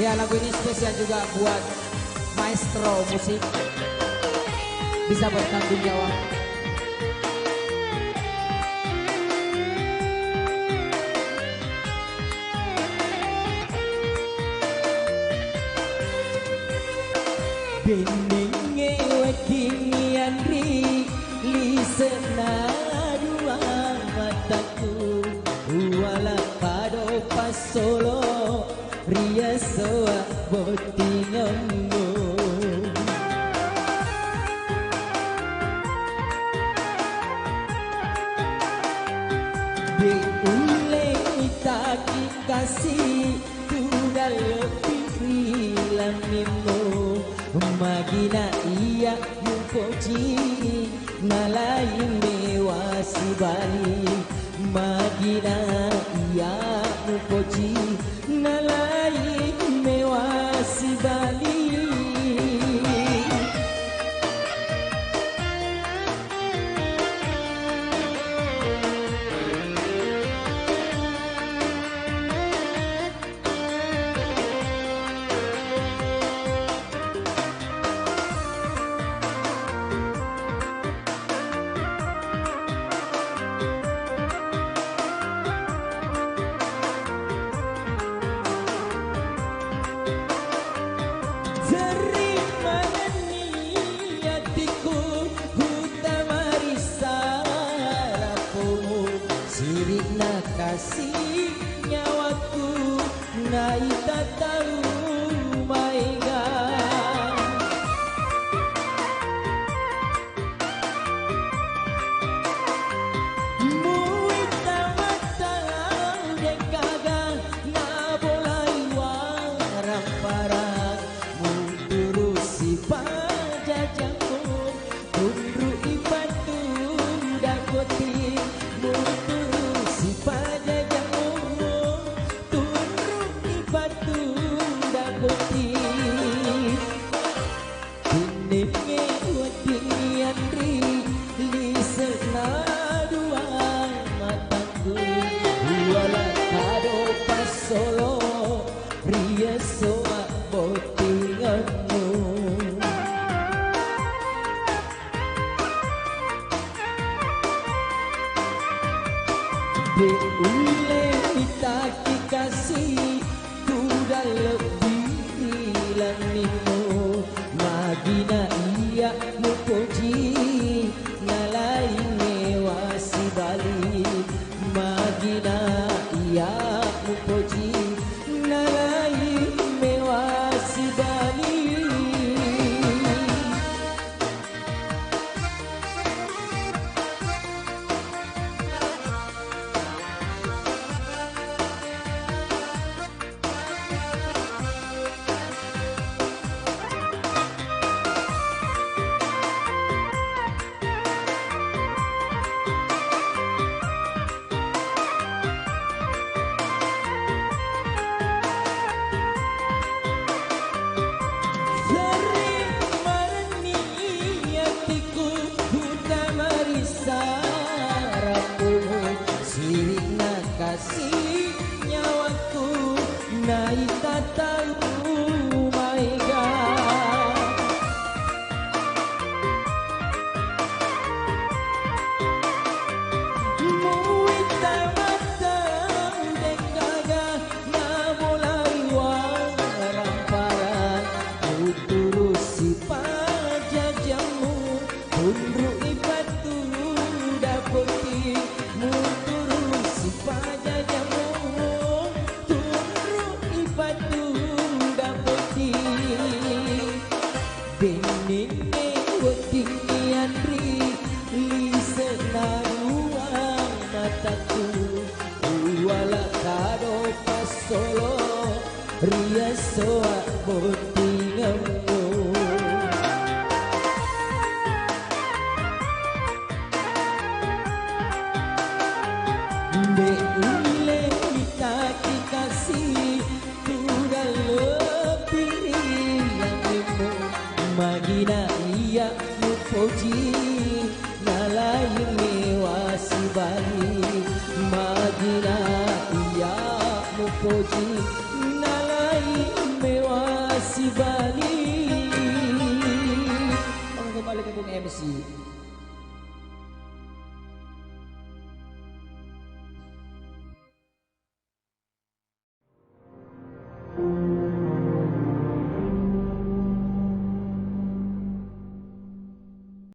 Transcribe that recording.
Ya, lagu ini spesial juga buat maestro musik. Bisa bertanggung jawab. Benenge wetingian ri lisena dua mataku wala kado pasolo ria soa botingamu diule itaki kasih sudah lebih hilamimu magina iya mupoji nalai mewasi bali magina iya mupoji nalai mewasi bali kasih nyawaku nai tak tahu maiga muita mata dekaga na bolai warang parang muturusi pajajamu tundru ibatu dakoti muturusi pajajamu tundru ibatu dakoti dinenge wadian ri lisena dua mataku wala kado pasolo ria soa botingamu diule itaki kasih kuda lebih hilanimu magina iya mupoji nalai mewasi bali magina iya mupoji nalai mewasi bali kasih nyawaku nai tak tahu maiga muita mata dekaga na mulai warang parang uturusi pajajamu tundru ibatu dapoti muturusi pajajamu tundru ibatu dapoti benine wetingian ri lisena dua mataku wala kado pasolo ria soa botingamu